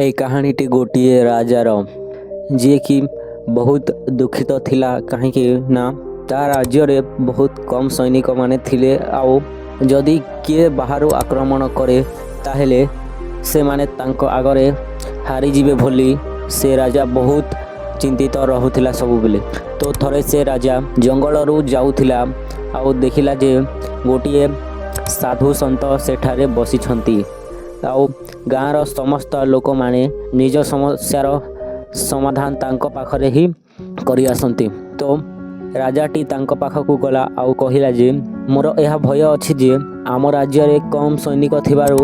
এই କାହାଣୀଟି ଗୋଟିଏ ରାଜାର, ଯିଏକି ବହୁତ ଦୁଃଖିତ ଥିଲା। କାହିଁକି ନା ତା ରାଜ୍ୟରେ ବହୁତ କମ୍ ସୈନିକମାନେ ଥିଲେ, ଆଉ ଯଦି କିଏ ବାହାରୁ ଆକ୍ରମଣ କରେ ତାହେଲେ ସେମାନେ ତାଙ୍କ ଆଗରେ ହାରିଯିବେ ବୋଲି ସେ ରାଜା ବହୁତ ଚିନ୍ତିତ ରହୁଥିଲା ସବୁବେଳେ। ତ ଥରେ ସେ ରାଜା ଜଙ୍ଗଲରୁ ଯାଉଥିଲା ଆଉ ଦେଖିଲା ଯେ ଗୋଟିଏ ସାଧୁ ସନ୍ଥ ସେଠାରେ ବସିଛନ୍ତି, ଆଉ ଗାଁର ସମସ୍ତ ଲୋକମାନେ ନିଜ ସମସ୍ୟାର ସମାଧାନ ତାଙ୍କ ପାଖରେ ହିଁ କରି ଆସନ୍ତି। ତ ରାଜାଟି ତାଙ୍କ ପାଖକୁ ଗଲା ଆଉ କହିଲା ଯେ ମୋର ଏହା ଭୟ ଅଛି ଯେ ଆମ ରାଜ୍ୟରେ କମ୍ ସୈନିକ ଥିବାରୁ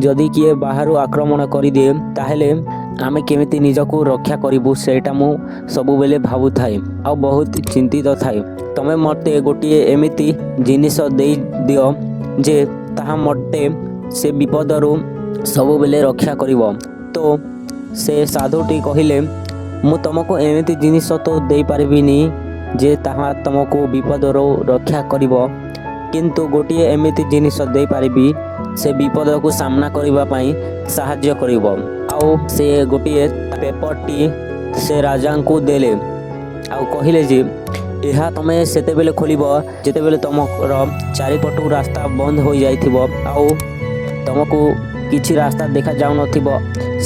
ଯଦି କିଏ ବାହାରୁ ଆକ୍ରମଣ କରିଦିଏ ତାହେଲେ ଆମେ କେମିତି ନିଜକୁ ରକ୍ଷା କରିବୁ, ସେଇଟା ମୁଁ ସବୁବେଳେ ଭାବୁଥାଏ ଆଉ ବହୁତ ଚିନ୍ତିତ ଥାଏ। ତମେ ମୋତେ ଗୋଟିଏ ଏମିତି ଜିନିଷ ଦେଇଦିଅ ଯେ ତାହା ମୋତେ ସେ ବିପଦରୁ ସବୁବେଳେ ରକ୍ଷା କରିବ। ତ ସେ ସାଧୁଟି କହିଲେ, ମୁଁ ତୁମକୁ ଏମିତି ଜିନିଷ ତ ଦେଇପାରିବିନି ଯେ ତାହା ତୁମକୁ ବିପଦରୁ ରକ୍ଷା କରିବ, କିନ୍ତୁ ଗୋଟିଏ ଏମିତି ଜିନିଷ ଦେଇପାରିବି ସେ ବିପଦକୁ ସାମ୍ନା କରିବା ପାଇଁ ସାହାଯ୍ୟ କରିବ। ଆଉ ସେ ଗୋଟିଏ ପେପରଟି ସେ ରାଜାଙ୍କୁ ଦେଲେ ଆଉ କହିଲେ ଯେ ଏହା ତୁମେ ସେତେବେଳେ ଖୋଲିବ ଯେତେବେଳେ ତୁମର ଚାରିପଟୁ ରାସ୍ତା ବନ୍ଦ ହୋଇଯାଇଥିବ ଆଉ ତୁମକୁ କିଛି ରାସ୍ତା ଦେଖାଯାଉନଥିବ,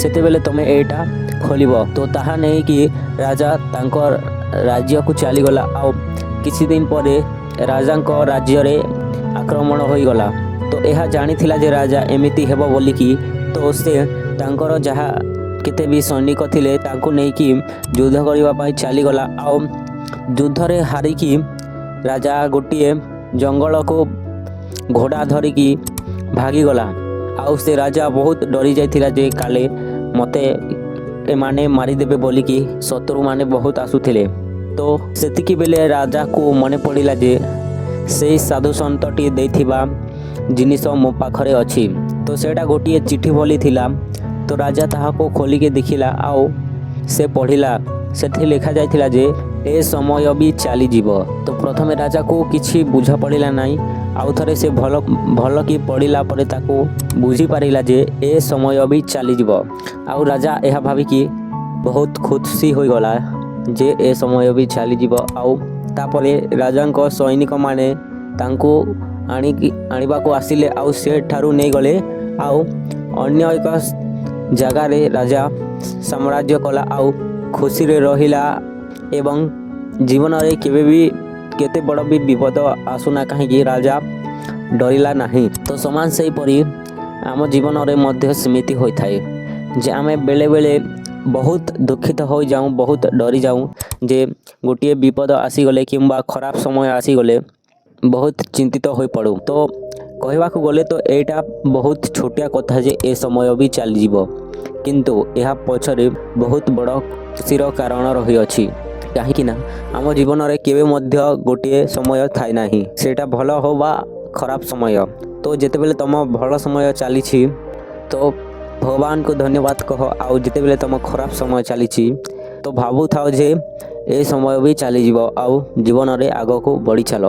ସେତେବେଳେ ତୁମେ ଏଇଟା ଖୋଲିବ। ତ ତାହା ନେଇକି ରାଜା ତାଙ୍କ ରାଜ୍ୟକୁ ଚାଲିଗଲା ଆଉ କିଛି ଦିନ ପରେ ରାଜାଙ୍କ ରାଜ୍ୟରେ ଆକ୍ରମଣ ହୋଇଗଲା। ତ ଏହା ଜାଣିଥିଲା ଯେ ରାଜା ଏମିତି ହେବ ବୋଲିକି, ତ ସେ ତାଙ୍କର ଯାହା କେତେ ବି ସୈନିକ ଥିଲେ ତାଙ୍କୁ ନେଇକି ଯୁଦ୍ଧ କରିବା ପାଇଁ ଚାଲିଗଲା। ଆଉ ଯୁଦ୍ଧରେ ହାରିକି ରାଜା ଗୋଟିଏ ଜଙ୍ଗଲକୁ ଘୋଡ଼ା ଧରିକି ଭାଗିଗଲା। ଆଉ ସେ ରାଜା ବହୁତ ଡରି ଯାଇଥିଲା ଯେ କାଳେ ମୋତେ ଏମାନେ ମାରିଦେବେ ବୋଲିକି ଶତ୍ରୁମାନେ ବହୁତ ଆସୁଥିଲେ। ତ ସେତିକି ବେଳେ ରାଜାକୁ ମନେ ପଡ଼ିଲା ଯେ ସେଇ ସାଧୁ ସନ୍ଥଟି ଦେଇଥିବା ଜିନିଷ ମୋ ପାଖରେ ଅଛି। ତ ସେଇଟା ଗୋଟିଏ ଚିଠି ଭଳି ଥିଲା। ତ ରାଜା ତାହାକୁ ଖୋଲିକି ଦେଖିଲା ଆଉ ସେ ପଢ଼ିଲା, ସେଥିରେ ଲେଖାଯାଇଥିଲା ଯେ ଏ ସମୟ ବି ଚାଲିଯିବ। ତ ପ୍ରଥମେ ରାଜାକୁ କିଛି ବୁଝା ପଡ଼ିଲା ନାହିଁ, ଆଉ ଥରେ ସେ ଭଲ କି ପଢ଼ିଲା ପରେ ତାକୁ ବୁଝିପାରିଲା ଯେ ଏ ସମୟ ବି ଚାଲିଯିବ। ଆଉ ରାଜା ଏହା ଭାବିକି ବହୁତ ଖୁସି ହୋଇଗଲା ଯେ ଏ ସମୟ ବି ଚାଲିଯିବ। ଆଉ ତାପରେ ରାଜାଙ୍କ ସୈନିକମାନେ ତାଙ୍କୁ ଆଣିବାକୁ ଆସିଲେ ଆଉ ସେଠାରୁ ନେଇଗଲେ। ଆଉ ଅନ୍ୟ ଏକ ଜାଗାରେ ରାଜା ସାମ୍ରାଜ୍ୟ କଲା ଆଉ ଖୁସିରେ ରହିଲା ଏବଂ ଜୀବନରେ କେବେ ବି କେତେ ବଡ଼ ବି ବିପଦ ଆସୁନା କାହିଁକି ରାଜା ଡରିଲା ନାହିଁ। ତ ସମାନ ସେହିପରି ଆମ ଜୀବନରେ ମଧ୍ୟ ସେମିତି ହୋଇଥାଏ ଯେ ଆମେ ବେଳେବେଳେ ବହୁତ ଦୁଃଖିତ ହୋଇଯାଉ, ବହୁତ ଡରିଯାଉ ଯେ ଗୋଟିଏ ବିପଦ ଆସିଗଲେ କିମ୍ବା ଖରାପ ସମୟ ଆସିଗଲେ ବହୁତ ଚିନ୍ତିତ ହୋଇପଡ଼ୁ। ତ କହିବାକୁ ଗଲେ ତ ଏଇଟା ବହୁତ ଛୋଟିଆ କଥା ଯେ ଏ ସମୟ ବି ଚାଲିଯିବ, କିନ୍ତୁ ଏହା ପଛରେ ବହୁତ ବଡ଼ ଖୁସିର କାରଣ ରହିଅଛି। କାହିଁକି ନା ଆମ ଜୀବନରେ କେବେ ମଧ୍ୟ ଗୋଟିଏ ସମୟ ଥାଏ ନାହିଁ, ସେଇଟା ଭଲ ହଉ ବା ଖରାପ ସମୟ। ତ ଯେତେବେଳେ ତୁମ ଭଲ ସମୟ ଚାଲିଛି ତ ଭଗବାନଙ୍କୁ ଧନ୍ୟବାଦ କହ, ଆଉ ଯେତେବେଳେ ତୁମ ଖରାପ ସମୟ ଚାଲିଛି ତ ଭାବୁଥାଅ ଯେ ଏ ସମୟ ବି ଚାଲିଯିବ ଆଉ ଜୀବନରେ ଆଗକୁ ବଢ଼ି ଚାଲ।